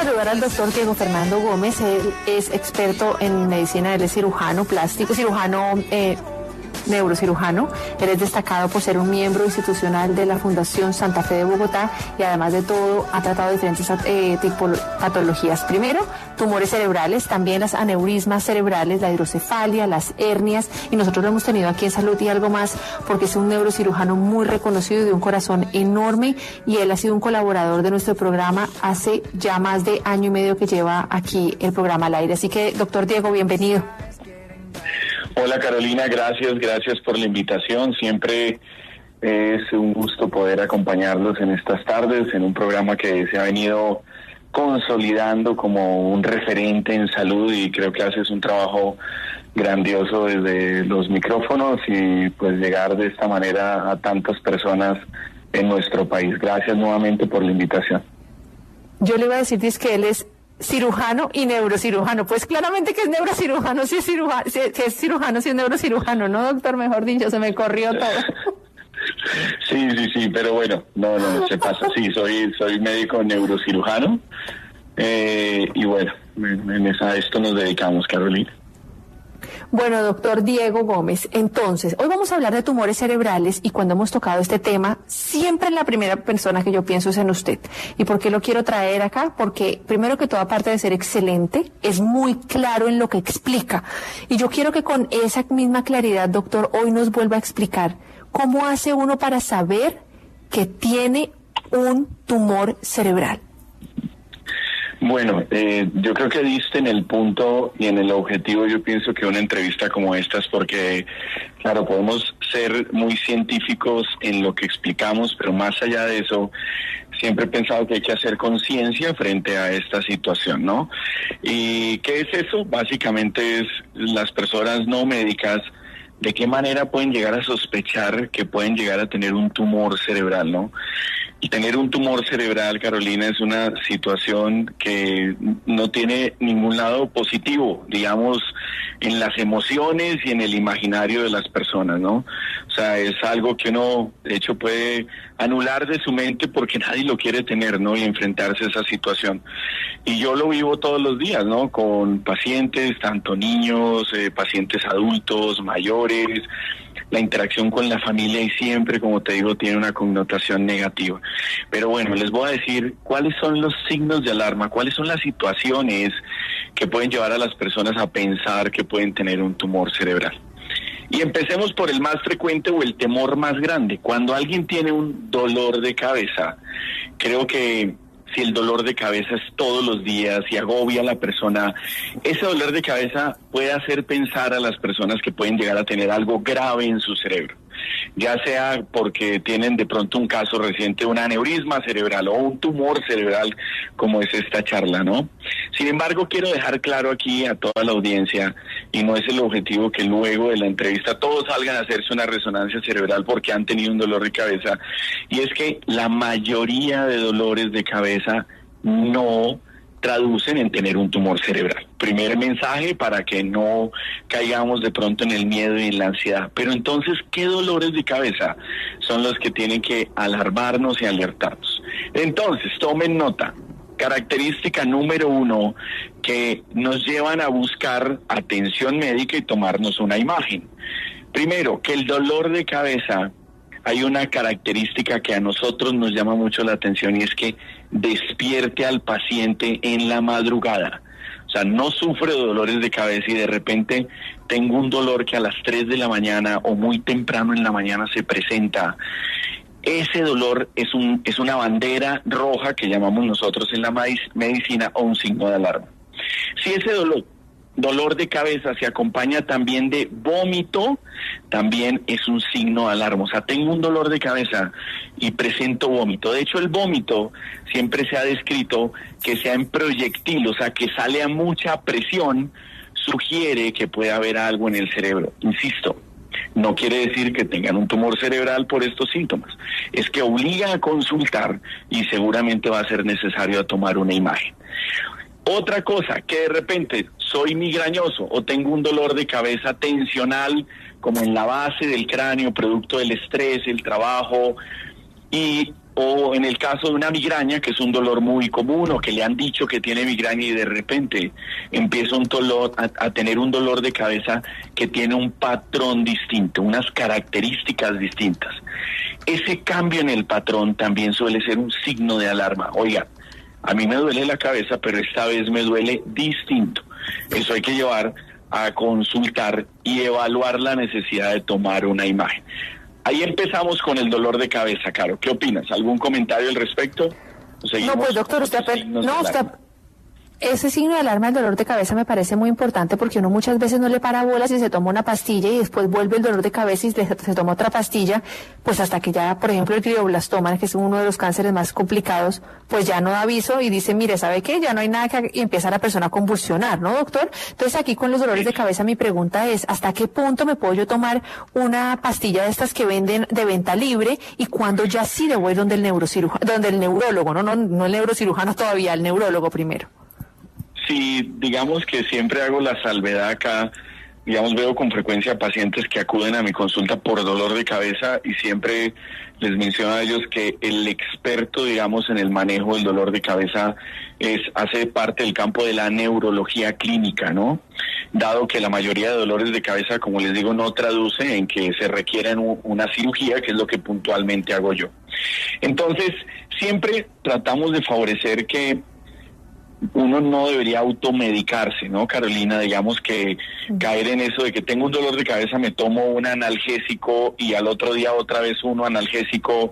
saludar al doctor Diego Fernando Gómez. Él es experto en medicina, él es cirujano plástico, neurocirujano. Él es destacado por ser un miembro institucional de la Fundación Santa Fe de Bogotá y además de todo ha tratado diferentes patologías. Primero, tumores cerebrales, también las aneurismas cerebrales, la hidrocefalia, las hernias, y nosotros lo hemos tenido aquí en Salud y Algo Más porque es un neurocirujano muy reconocido y de un corazón enorme, y él ha sido un colaborador de nuestro programa hace ya más de año y medio que lleva aquí el programa al aire. Así que, doctor Diego, bienvenido. Hola Carolina, gracias por la invitación. Siempre es un gusto poder acompañarlos en estas tardes en un programa que se ha venido consolidando como un referente en salud, y creo que haces un trabajo grandioso desde los micrófonos y pues llegar de esta manera a tantas personas en nuestro país. Gracias nuevamente por la invitación. Yo le iba a decir que él es cirujano y neurocirujano. Pues claramente que es neurocirujano, si es cirujano, si es neurocirujano, ¿no, doctor? Mejor dicho, se me corrió todo. Sí, pero bueno, no, se pasa. Sí, soy médico neurocirujano, y bueno, a esto nos dedicamos, Carolina. Bueno, doctor Diego Gómez, entonces, hoy vamos a hablar de tumores cerebrales, y cuando hemos tocado este tema, siempre la primera persona que yo pienso es en usted. ¿Y por qué lo quiero traer acá? Porque, primero que todo, aparte de ser excelente, es muy claro en lo que explica. Y yo quiero que con esa misma claridad, doctor, hoy nos vuelva a explicar cómo hace uno para saber que tiene un tumor cerebral. Bueno, yo creo que diste en el punto y en el objetivo. Yo pienso que una entrevista como esta es porque, claro, podemos ser muy científicos en lo que explicamos, pero más allá de eso, siempre he pensado que hay que hacer conciencia frente a esta situación, ¿no? ¿Y qué es eso? Básicamente es las personas no médicas, de qué manera pueden llegar a sospechar que pueden llegar a tener un tumor cerebral, ¿no? Y tener un tumor cerebral, Carolina, es una situación que no tiene ningún lado positivo, digamos, en las emociones y en el imaginario de las personas, ¿no? O sea, es algo que uno, de hecho, puede anular de su mente porque nadie lo quiere tener, ¿no? Y enfrentarse a esa situación. Y yo lo vivo todos los días, ¿no? Con pacientes, tanto niños, pacientes adultos, mayores. La interacción con la familia, y siempre, como te digo, tiene una connotación negativa. Pero bueno, les voy a decir cuáles son los signos de alarma, cuáles son las situaciones que pueden llevar a las personas a pensar que pueden tener un tumor cerebral. Y empecemos por el más frecuente o el temor más grande. Cuando alguien tiene un dolor de cabeza, creo que si el dolor de cabeza es todos los días y agobia a la persona, ese dolor de cabeza puede hacer pensar a las personas que pueden llegar a tener algo grave en su cerebro, ya sea porque tienen de pronto un caso reciente, un aneurisma cerebral o un tumor cerebral, como es esta charla, ¿no? Sin embargo, quiero dejar claro aquí a toda la audiencia, y no es el objetivo que luego de la entrevista todos salgan a hacerse una resonancia cerebral porque han tenido un dolor de cabeza, y es que la mayoría de dolores de cabeza no traducen en tener un tumor cerebral. Primer mensaje para que no caigamos de pronto en el miedo y en la ansiedad. Pero entonces, ¿qué dolores de cabeza son los que tienen que alarmarnos y alertarnos? Entonces, tomen nota. Característica número 1 que nos llevan a buscar atención médica y tomarnos una imagen. Primero, que el dolor de cabeza, hay una característica que a nosotros nos llama mucho la atención, y es que despierte al paciente en la madrugada. O sea, no sufre de dolores de cabeza y de repente tengo un dolor que a las 3 de la mañana o muy temprano en la mañana se presenta. Ese dolor es una bandera roja que llamamos nosotros en la medicina, o un signo de alarma. Si ese dolor de cabeza se acompaña también de vómito, también es un signo de alarma. O sea, tengo un dolor de cabeza y presento vómito. De hecho, el vómito siempre se ha descrito que sea en proyectil, o sea, que sale a mucha presión, sugiere que puede haber algo en el cerebro. Insisto, no quiere decir que tengan un tumor cerebral por estos síntomas. Es que obliga a consultar y seguramente va a ser necesario tomar una imagen. Otra cosa, que de repente soy migrañoso o tengo un dolor de cabeza tensional, como en la base del cráneo, producto del estrés, el trabajo, y O en el caso de una migraña, que es un dolor muy común, o que le han dicho que tiene migraña y de repente empieza a tener un dolor de cabeza que tiene un patrón distinto, unas características distintas. Ese cambio en el patrón también suele ser un signo de alarma. Oiga, a mí me duele la cabeza, pero esta vez me duele distinto. Eso hay que llevar a consultar y evaluar la necesidad de tomar una imagen. Ahí empezamos con el dolor de cabeza, Caro. ¿Qué opinas? ¿Algún comentario al respecto? No, pues doctor, ese signo de alarma del dolor de cabeza me parece muy importante porque uno muchas veces no le para bolas y se toma una pastilla y después vuelve el dolor de cabeza y se toma otra pastilla, pues hasta que ya, por ejemplo, el glioblastoma, que es uno de los cánceres más complicados, pues ya no da aviso y dice, mire, ¿sabe qué? Ya no hay nada que... y empieza la persona a convulsionar, ¿no, doctor? Entonces aquí con los dolores de cabeza mi pregunta es, ¿hasta qué punto me puedo yo tomar una pastilla de estas que venden de venta libre y cuándo ya sí debo ir donde el neurólogo, no el neurocirujano todavía, el neurólogo primero? Sí, digamos que siempre hago la salvedad acá, digamos, veo con frecuencia pacientes que acuden a mi consulta por dolor de cabeza y siempre les menciono a ellos que el experto, digamos, en el manejo del dolor de cabeza hace parte del campo de la neurología clínica, ¿no? Dado que la mayoría de dolores de cabeza, como les digo, no traduce en que se requiera una cirugía, que es lo que puntualmente hago yo. Entonces, siempre tratamos de favorecer que uno no debería automedicarse, ¿no, Carolina? Digamos que caer en eso de que tengo un dolor de cabeza, me tomo un analgésico y al otro día otra vez uno analgésico.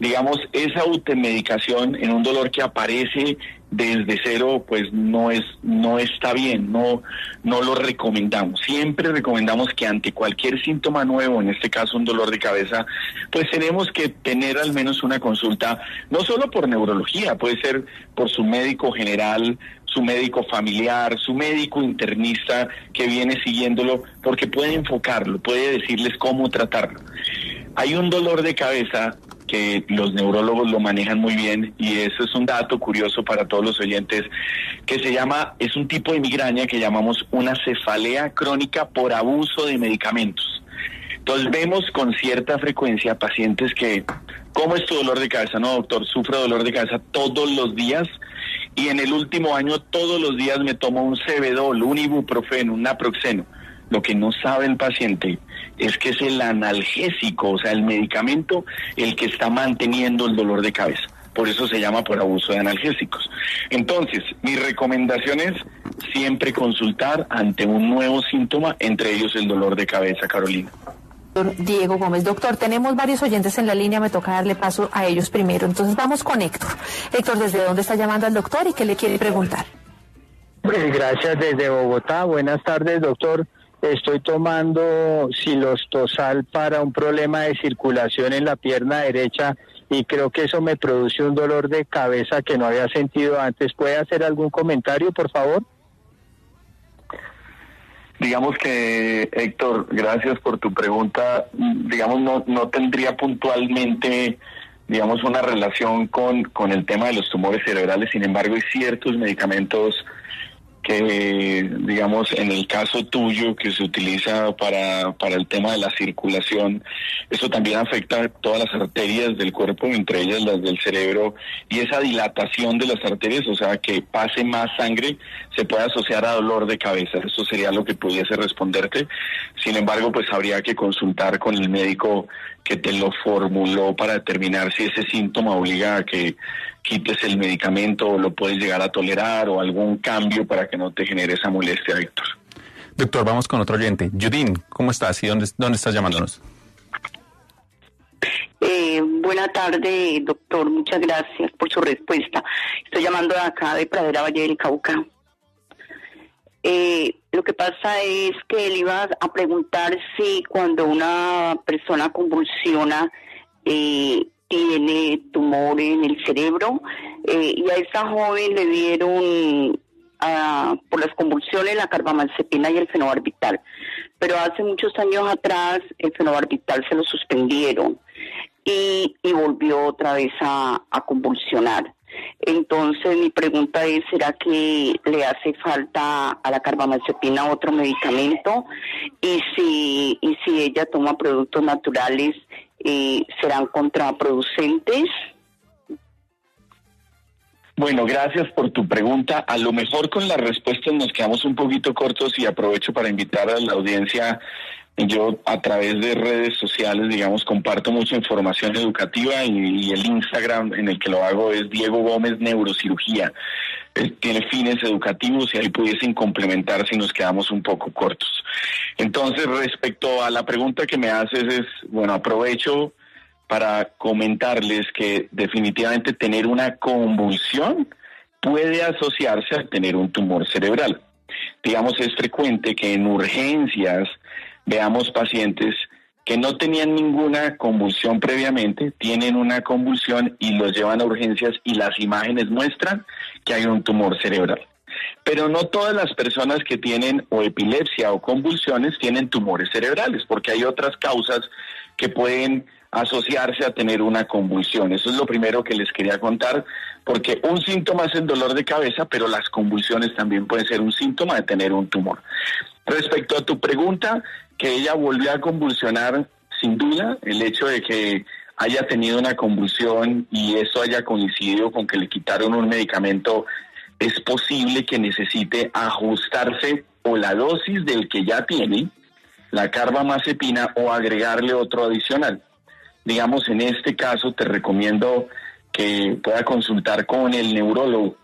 Digamos, esa automedicación en un dolor que aparece desde cero, pues no está bien, no lo recomendamos. Siempre recomendamos que ante cualquier síntoma nuevo, en este caso un dolor de cabeza, pues tenemos que tener al menos una consulta, no solo por neurología, puede ser por su médico general, su médico familiar, su médico internista que viene siguiéndolo, porque puede enfocarlo, puede decirles cómo tratarlo. Hay un dolor de cabeza que los neurólogos lo manejan muy bien, y eso es un dato curioso para todos los oyentes, que es un tipo de migraña que llamamos una cefalea crónica por abuso de medicamentos. Entonces vemos con cierta frecuencia pacientes que, ¿cómo es tu dolor de cabeza? No, doctor, sufro dolor de cabeza todos los días, y en el último año todos los días me tomo un Cebedol, un ibuprofeno, un naproxeno. Lo que no sabe el paciente es que es el analgésico, o sea, el medicamento, el que está manteniendo el dolor de cabeza. Por eso se llama por abuso de analgésicos. Entonces, mi recomendación es siempre consultar ante un nuevo síntoma, entre ellos el dolor de cabeza, Carolina. Diego Gómez. Doctor, tenemos varios oyentes en la línea, me toca darle paso a ellos primero. Entonces vamos con Héctor. Héctor, ¿desde dónde está llamando al doctor y qué le quiere preguntar? Gracias, desde Bogotá. Buenas tardes, doctor. Estoy tomando silostosal para un problema de circulación en la pierna derecha y creo que eso me produce un dolor de cabeza que no había sentido antes. ¿Puede hacer algún comentario, por favor? Digamos que, Héctor, gracias por tu pregunta. Digamos, no tendría puntualmente, digamos, una relación con el tema de los tumores cerebrales. Sin embargo, hay ciertos medicamentos que, digamos, en el caso tuyo, que se utiliza para el tema de la circulación, eso también afecta a todas las arterias del cuerpo, entre ellas las del cerebro, y esa dilatación de las arterias, o sea, que pase más sangre, se puede asociar a dolor de cabeza. Eso sería lo que pudiese responderte. Sin embargo, pues habría que consultar con el médico que te lo formuló para determinar si ese síntoma obliga a que quites el medicamento o lo puedes llegar a tolerar, o algún cambio para que no te genere esa molestia, Héctor. Doctor, vamos con otro oyente. Judín, ¿cómo estás? ¿Y dónde estás llamándonos? Buena tarde, doctor. Muchas gracias por su respuesta. Estoy llamando de acá, de Pradera, Valle del Cauca. Lo que pasa es que él iba a preguntar si cuando una persona convulsiona tiene tumor en el cerebro, y a esta joven le dieron por las convulsiones la carbamazepina y el fenobarbital, pero hace muchos años atrás el fenobarbital se lo suspendieron y volvió otra vez a convulsionar. Entonces mi pregunta es, ¿será que le hace falta a la carbamazepina otro medicamento? Y si ella toma productos naturales, ¿serán contraproducentes? Bueno, gracias por tu pregunta. A lo mejor con las respuestas nos quedamos un poquito cortos y aprovecho para invitar a la audiencia. Yo a través de redes sociales, digamos, comparto mucha información educativa y el Instagram en el que lo hago es Diego Gómez Neurocirugía. Tiene fines educativos y ahí pudiesen complementar si nos quedamos un poco cortos. Entonces, respecto a la pregunta que me haces bueno, aprovecho para comentarles que definitivamente tener una convulsión puede asociarse a tener un tumor cerebral. Digamos, es frecuente que en urgencias veamos pacientes que no tenían ninguna convulsión previamente, tienen una convulsión y los llevan a urgencias y las imágenes muestran que hay un tumor cerebral. Pero no todas las personas que tienen o epilepsia o convulsiones tienen tumores cerebrales, porque hay otras causas que pueden asociarse a tener una convulsión. Eso es lo primero que les quería contar, porque un síntoma es el dolor de cabeza, pero las convulsiones también pueden ser un síntoma de tener un tumor. Respecto a tu pregunta, que ella volvió a convulsionar, sin duda, el hecho de que haya tenido una convulsión y eso haya coincidido con que le quitaron un medicamento, es posible que necesite ajustarse o la dosis del que ya tiene, la carbamazepina, o agregarle otro adicional. Digamos, en este caso te recomiendo que pueda consultar con el neurólogo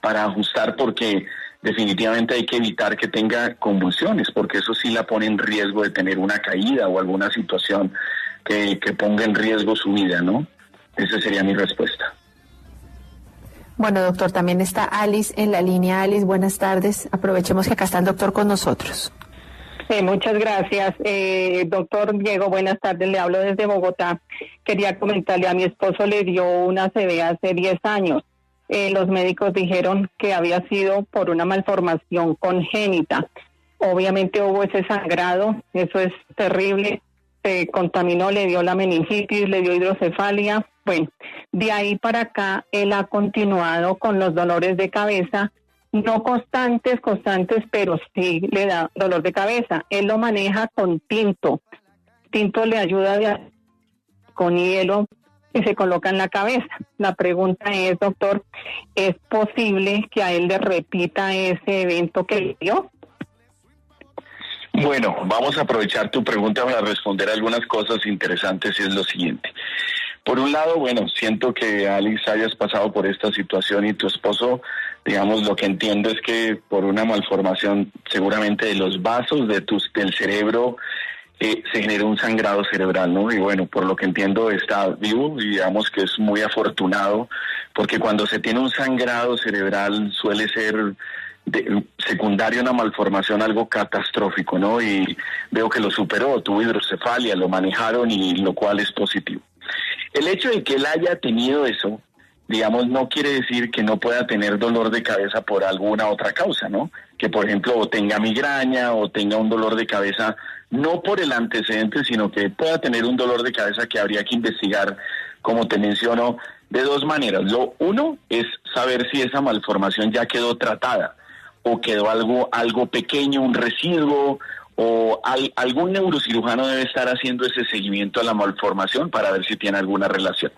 para ajustar, porque definitivamente hay que evitar que tenga convulsiones, porque eso sí la pone en riesgo de tener una caída o alguna situación que ponga en riesgo su vida, ¿no? Esa sería mi respuesta. Bueno, doctor, también está Alice en la línea. Alice, buenas tardes. Aprovechemos que acá está el doctor con nosotros. Muchas gracias, doctor Diego. Buenas tardes, le hablo desde Bogotá. Quería comentarle, a mi esposo le dio una ACV hace 10 años. Los médicos dijeron que había sido por una malformación congénita. Obviamente hubo ese sangrado, eso es terrible. Se contaminó, le dio la meningitis, le dio hidrocefalia. Bueno, de ahí para acá él ha continuado con los dolores de cabeza. No constantes, pero sí le da dolor de cabeza. Él lo maneja con tinto. Tinto le ayuda con hielo que se coloca en la cabeza. La pregunta es, doctor, ¿es posible que a él le repita ese evento que le dio? Bueno, vamos a aprovechar tu pregunta para responder algunas cosas interesantes, y es lo siguiente. Por un lado, bueno, siento que, Alice, hayas pasado por esta situación y tu esposo, digamos, lo que entiendo es que por una malformación seguramente de los vasos del cerebro se generó un sangrado cerebral, ¿no? Y bueno, por lo que entiendo está vivo y digamos que es muy afortunado, porque cuando se tiene un sangrado cerebral suele ser secundario a una malformación, algo catastrófico, ¿no? Y veo que lo superó, tuvo hidrocefalia, lo manejaron, y lo cual es positivo. El hecho de que él haya tenido eso, digamos, no quiere decir que no pueda tener dolor de cabeza por alguna otra causa, ¿no? Que, por ejemplo, o tenga migraña o tenga un dolor de cabeza, no por el antecedente, sino que pueda tener un dolor de cabeza que habría que investigar, como te menciono, de dos maneras. Lo uno es saber si esa malformación ya quedó tratada o quedó algo pequeño, un residuo, o algún neurocirujano debe estar haciendo ese seguimiento a la malformación para ver si tiene alguna relación.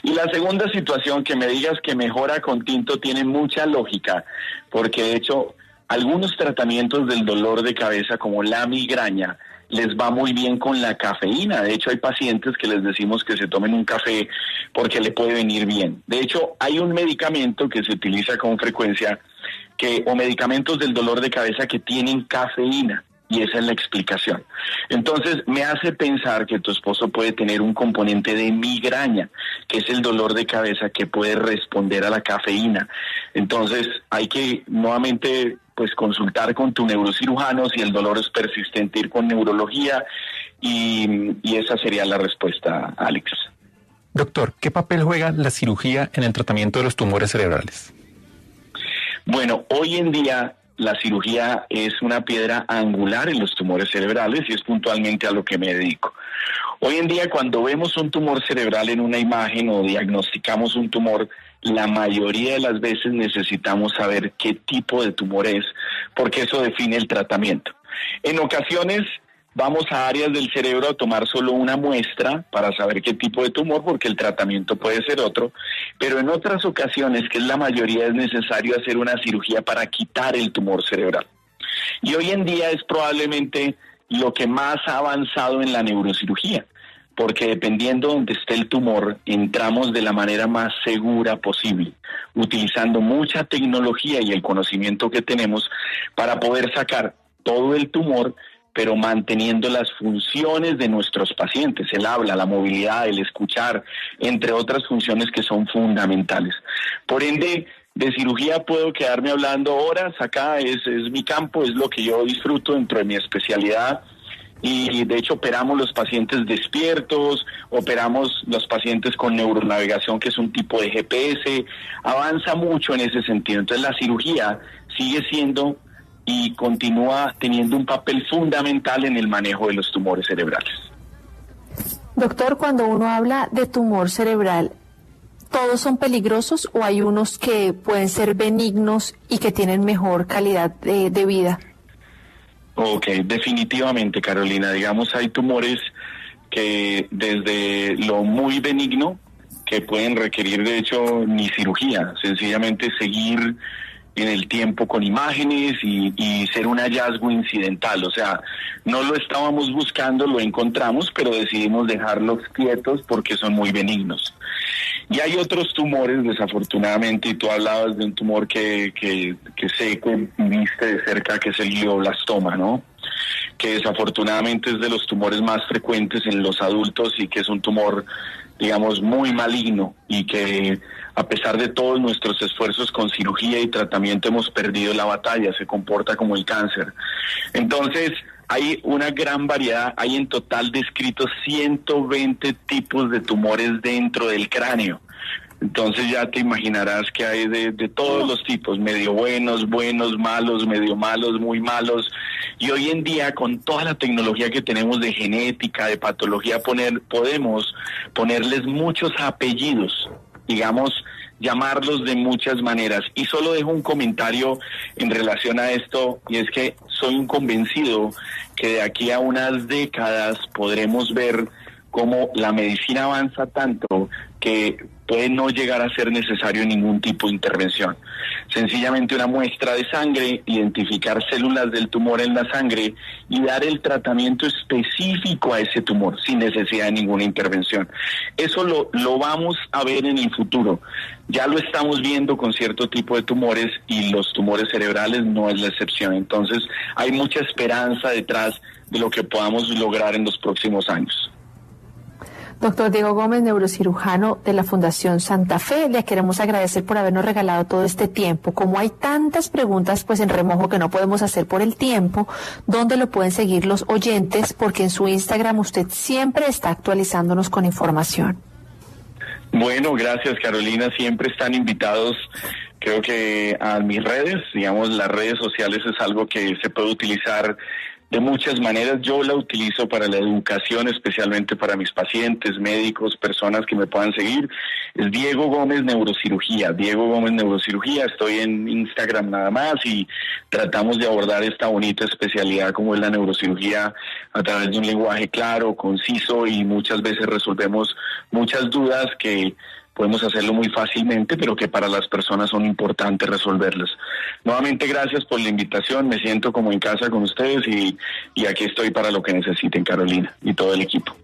Y la segunda situación, que me digas que mejora con tinto, tiene mucha lógica, porque de hecho algunos tratamientos del dolor de cabeza, como la migraña, les va muy bien con la cafeína. De hecho, hay pacientes que les decimos que se tomen un café porque le puede venir bien. De hecho, hay un medicamento que se utiliza con frecuencia, o medicamentos del dolor de cabeza que tienen cafeína. Y esa es la explicación. Entonces, me hace pensar que tu esposo puede tener un componente de migraña, que es el dolor de cabeza que puede responder a la cafeína. Entonces, hay que nuevamente pues consultar con tu neurocirujano. Si el dolor es persistente, ir con neurología, y esa sería la respuesta, Alex. Doctor, ¿qué papel juega la cirugía en el tratamiento de los tumores cerebrales? Bueno, hoy en día la cirugía es una piedra angular en los tumores cerebrales, y es puntualmente a lo que me dedico. Hoy en día, cuando vemos un tumor cerebral en una imagen o diagnosticamos un tumor, la mayoría de las veces necesitamos saber qué tipo de tumor es, porque eso define el tratamiento. En ocasiones vamos a áreas del cerebro a tomar solo una muestra para saber qué tipo de tumor, porque el tratamiento puede ser otro, pero en otras ocasiones, que es la mayoría, es necesario hacer una cirugía para quitar el tumor cerebral. Y hoy en día es probablemente lo que más ha avanzado en la neurocirugía, porque dependiendo de donde esté el tumor, entramos de la manera más segura posible, utilizando mucha tecnología y el conocimiento que tenemos para poder sacar todo el tumor, pero manteniendo las funciones de nuestros pacientes, el habla, la movilidad, el escuchar, entre otras funciones que son fundamentales. Por ende, de cirugía puedo quedarme hablando horas, acá es mi campo, es lo que yo disfruto dentro de mi especialidad, y de hecho operamos los pacientes despiertos, operamos los pacientes con neuronavegación, que es un tipo de GPS, avanza mucho en ese sentido. Entonces la cirugía sigue siendo y continúa teniendo un papel fundamental en el manejo de los tumores cerebrales. Doctor, cuando uno habla de tumor cerebral, ¿todos son peligrosos o hay unos que pueden ser benignos y que tienen mejor calidad de vida? Ok, definitivamente, Carolina. Digamos, hay tumores que desde lo muy benigno, que pueden requerir de hecho ni cirugía, sencillamente seguir en el tiempo con imágenes y ser un hallazgo incidental. O sea, no lo estábamos buscando, lo encontramos, pero decidimos dejarlos quietos porque son muy benignos. Y hay otros tumores, desafortunadamente, y tú hablabas de un tumor que sé que viste de cerca, que es el glioblastoma, ¿no? Que desafortunadamente es de los tumores más frecuentes en los adultos y que es un tumor, digamos, muy maligno, y que a pesar de todos nuestros esfuerzos con cirugía y tratamiento hemos perdido la batalla, se comporta como el cáncer. Entonces, hay una gran variedad, hay en total descritos 120 tipos de tumores dentro del cráneo. Entonces ya te imaginarás que hay de todos los tipos, medio buenos, malos, medio malos, muy malos. Y hoy en día, con toda la tecnología que tenemos de genética, de patología, podemos ponerles muchos apellidos, digamos, llamarlos de muchas maneras. Y solo dejo un comentario en relación a esto, y es que soy un convencido que de aquí a unas décadas podremos ver cómo la medicina avanza tanto que puede no llegar a ser necesario ningún tipo de intervención. Sencillamente una muestra de sangre, identificar células del tumor en la sangre y dar el tratamiento específico a ese tumor sin necesidad de ninguna intervención. Eso lo vamos a ver en el futuro. Ya lo estamos viendo con cierto tipo de tumores y los tumores cerebrales no es la excepción. Entonces hay mucha esperanza detrás de lo que podamos lograr en los próximos años. Doctor Diego Gómez, neurocirujano de la Fundación Santa Fe, le queremos agradecer por habernos regalado todo este tiempo. Como hay tantas preguntas pues en remojo que no podemos hacer por el tiempo, ¿dónde lo pueden seguir los oyentes? Porque en su Instagram usted siempre está actualizándonos con información. Bueno, gracias, Carolina. Siempre están invitados, creo que a mis redes. Digamos, las redes sociales es algo que se puede utilizar de muchas maneras. Yo la utilizo para la educación, especialmente para mis pacientes, médicos, personas que me puedan seguir. Es Diego Gómez Neurocirugía, Diego Gómez Neurocirugía. Estoy en Instagram nada más y tratamos de abordar esta bonita especialidad como es la neurocirugía a través de un lenguaje claro, conciso, y muchas veces resolvemos muchas dudas que podemos hacerlo muy fácilmente, pero que para las personas son importantes resolverlas. Nuevamente, gracias por la invitación. Me siento como en casa con ustedes y aquí estoy para lo que necesiten, Carolina, y todo el equipo.